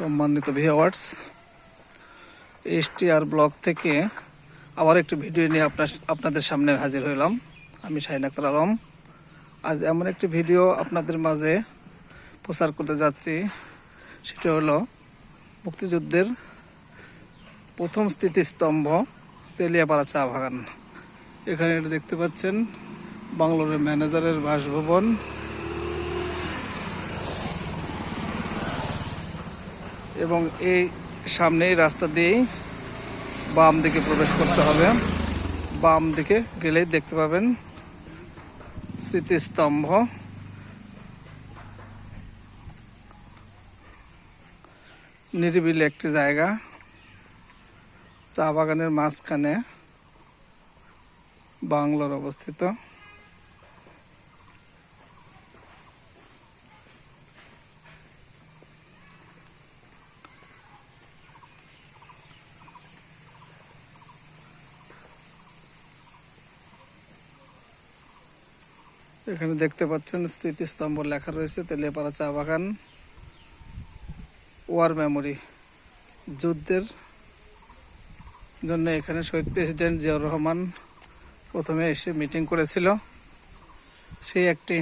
সম্মানিত viewers, STR blog থেকে আবার একটি ভিডিও নিয়ে আপনাদের সামনে হাজির হলাম। আমি শাহিন আক্তার আলম। আজ এমন একটি ভিডিও আপনাদের মাঝে প্রচার করতে যাচ্ছি, সেটা হলো মুক্তিযুদ্ধের প্রথম স্মৃতিস্তম্ভ তেলিয়াপাড়া চা বাগান। এখানে এটা দেখতে পাচ্ছেন বাংলোর ম্যানেজারের বাসভবন। এবং এই সামনেই রাস্তা দিয়েই বাম দিকে প্রবেশ করতে হবে। বাম দিকে গেলেই দেখতে পাবেন স্মৃতিস্তম্ভ। নিরিবিলি একটি জায়গা, চা বাগানের মাঝখানে বাংলোর অবস্থিত। এখানে দেখতে পাচ্ছেন স্মৃতিস্তম্ভ লেখা রয়েছে তেলিয়াপাড়া চা বাগান ওয়ার মেমোরি। যুদ্ধের জন্য এখানে শহীদ প্রেসিডেন্ট জিয়াউর রহমান প্রথমে এসে মিটিং করেছিল, সেই একটি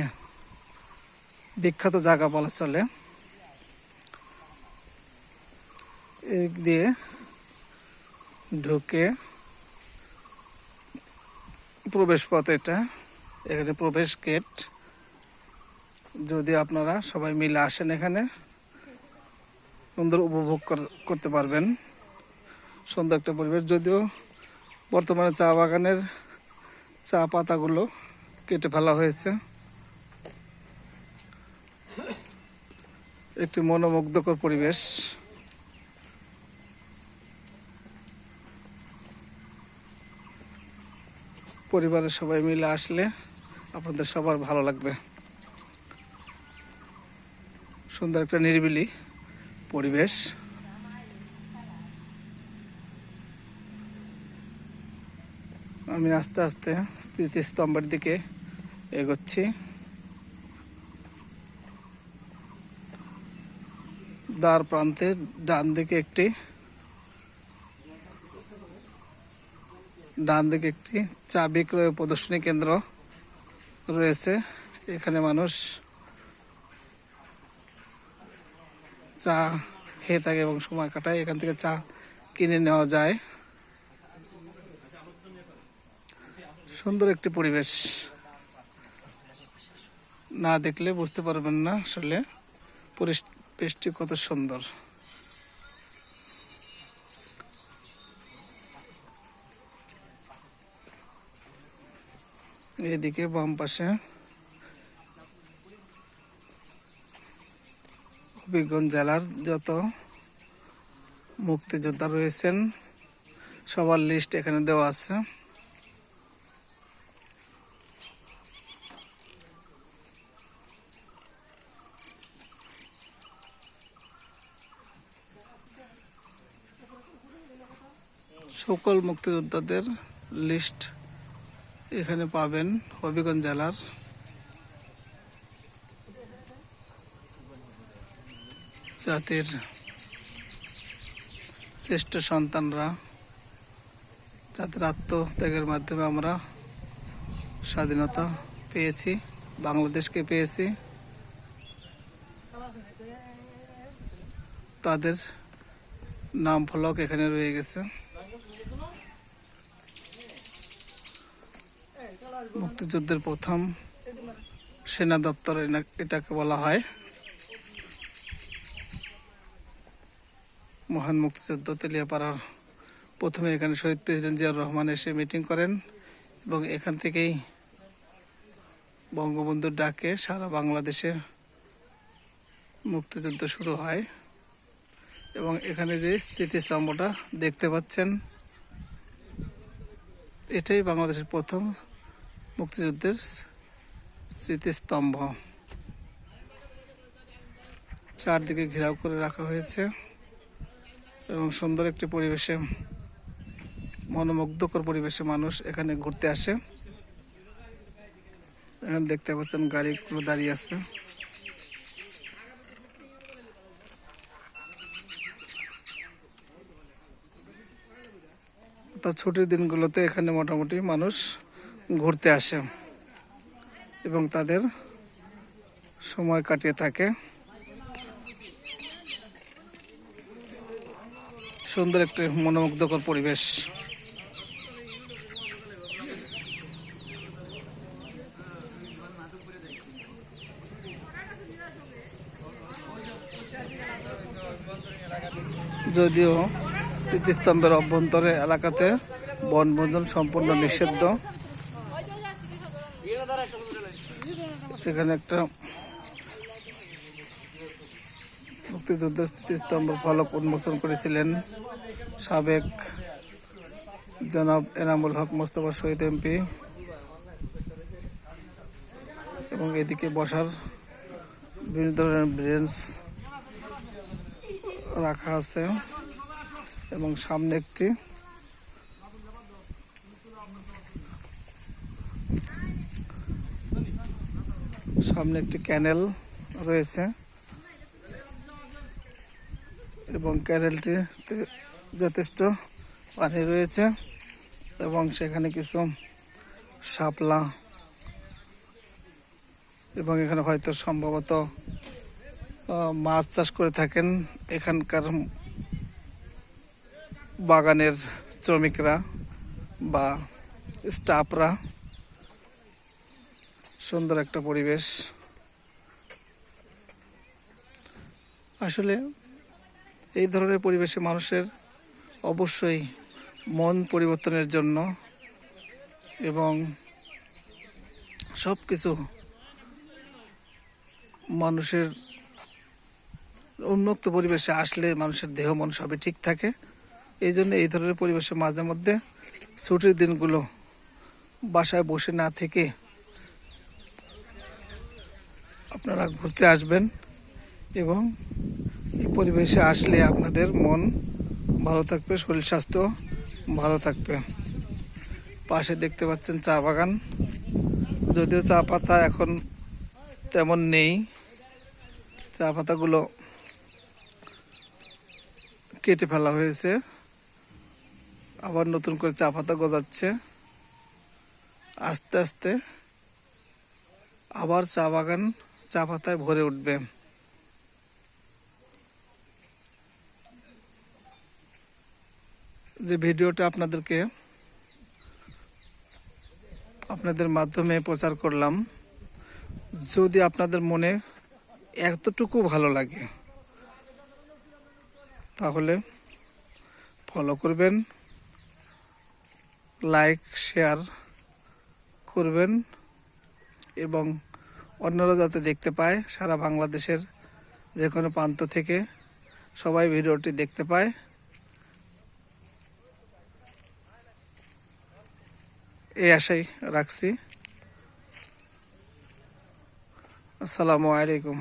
বিখ্যাত জায়গা বলা চলে। এদিক দিয়ে ঢুকে প্রবেশ পথ, এটা এখানে প্রবেশ গেট। যদি আপনারা সবাই মিলে আসেন, এখানে সুন্দর উপভোগ করতে পারবেন। সুন্দর একটা পরিবেশ, যদিও বর্তমানে চা বাগানের চা পাতাগুলো কেটে ফেলা হয়েছে। একটি মনোমুগ্ধকর পরিবেশ। পরিবারের সবাই মিলে আসলে আপনাদের সবার ভালো লাগবে। সুন্দর একটা নিরিবিলি পরিবেশ। আমি আস্তে আস্তে স্মৃতিস্তম্ভের দিকে এগোচ্ছি। দ্বার প্রান্তে ডান দিকে একটি চা বিক্রয় প্রদর্শনী কেন্দ্র রয়েছে। এখানে মানুষ চা খেয়ে থাকে এবং সময় কাটায়। এখান থেকে চা কিনে নেওয়া যায়। সুন্দর একটি পরিবেশ, না দেখলে বুঝতে পারবেন না আসলে পরিবেশটি কত সুন্দর। এদিকে বাম পাশে হবিগঞ্জ জেলার যত মুক্তিযোদ্ধা রয়েছেন সবার লিস্ট এখানে দেওয়া আছে। সকল মুক্তিযোদ্ধাদের লিস্ট এখানে পাবেন। হবিগঞ্জ জেলার জাতির শ্রেষ্ঠ সন্তানরা, যাদের আত্মত্যাগের মাধ্যমে আমরা স্বাধীনতা পেয়েছি, বাংলাদেশকে পেয়েছি, তাদের নাম ফলক এখানে রয়ে গেছে। মুক্তিযুদ্ধের প্রথম সেনা দপ্তর এটাকে বলা হয়। মহান মুক্তিযুদ্ধ তেলিয়াপাড়ার প্রথমে এখানে শহীদ প্রেসিডেন্ট জিয়াউর রহমান এসে মিটিং করেন এবং এখান থেকেই বঙ্গবন্ধুর ডাকে সারা বাংলাদেশে মুক্তিযুদ্ধ শুরু হয়। এবং এখানে যে স্মৃতিস্তম্ভটা দেখতে পাচ্ছেন, এটাই বাংলাদেশের প্রথম মুক্তিযুদ্ধের স্মৃতিস্তম্ভ। চারদিকে ঘেরাও করে রাখা হয়েছে এবং সুন্দর একটি পরিবেশে, মনোমুগ্ধকর পরিবেশে মানুষ এখানে ঘুরতে আসে। এখানে দেখতে পাচ্ছেন গাড়িগুলো দাঁড়িয়ে আছে। অর্থাৎ ছুটির দিনগুলোতে এখানে মোটামুটি মানুষ ঘুরতে আসে এবং তাদের সময় কাটিয়ে থাকে। সুন্দর একটি মনোমুগ্ধকর পরিবেশ। যদিও স্মৃতিস্তম্ভের অভ্যন্তরে এলাকাতে বনভোজন সম্পূর্ণ নিষিদ্ধ। সেখানে একটা মুক্তিযুদ্ধের স্মৃতিস্তম্ভ ফলক উন্মোচন করেছিলেন সাবেক জনাব এনামুল হক মোস্তফা শহীদ এমপি, এবং এদিকে বসার বিভিন্ন ধরনের বেঞ্চ রাখা আছে এবং সামনে একটি ক্যানেল রয়েছে এবং ক্যানেলটিতে যথেষ্ট পানি রয়েছে এবং সেখানে কিছু শাপলা এবং এখানে হয়তো সম্ভবত মাছ চাষ করে থাকেন এখানকার বাগানের শ্রমিকরা বা স্টাফরা। সুন্দর একটা পরিবেশ। আসলে এই ধরনের পরিবেশে মানুষের অবশ্যই মন পরিবর্তনের জন্য এবং সব কিছু মানুষের উন্মুক্ত পরিবেশে আসলে মানুষের দেহ মন সবই ঠিক থাকে। এই জন্য এই ধরনের পরিবেশে মাঝে মধ্যে ছুটির দিনগুলো বাসায় বসে না থেকে আপনারা ঘুরতে আসবেন এবং এই পরিবেশে আসলে আপনাদের মন ভালো থাকবে, শরীর স্বাস্থ্য ভালো থাকবে। পাশে দেখতে পাচ্ছেন চা বাগান, যদিও চা পাতা এখন তেমন নেই, চা পাতাগুলো কেটে ফেলা হয়েছে, আবার নতুন করে চা পাতা গজাচ্ছে। আস্তে আস্তে আবার চা বাগান চা পাতায় ভরে উঠবে। যে ভিডিওটা আপনাদের মাধ্যমে প্রচার করলাম, যদি আপনাদের মনে এতটুকু ভালো লাগে তাহলে ফলো করবেন, লাইক শেয়ার করবেন এবং অন্যরা যাতে দেখতে পায়, সারা বাংলাদেশের যে কোনো প্রান্ত থেকে সবাই ভিডিওটি দেখতে পায়, এই আশাই রাখছি। আসসালামু আলাইকুম।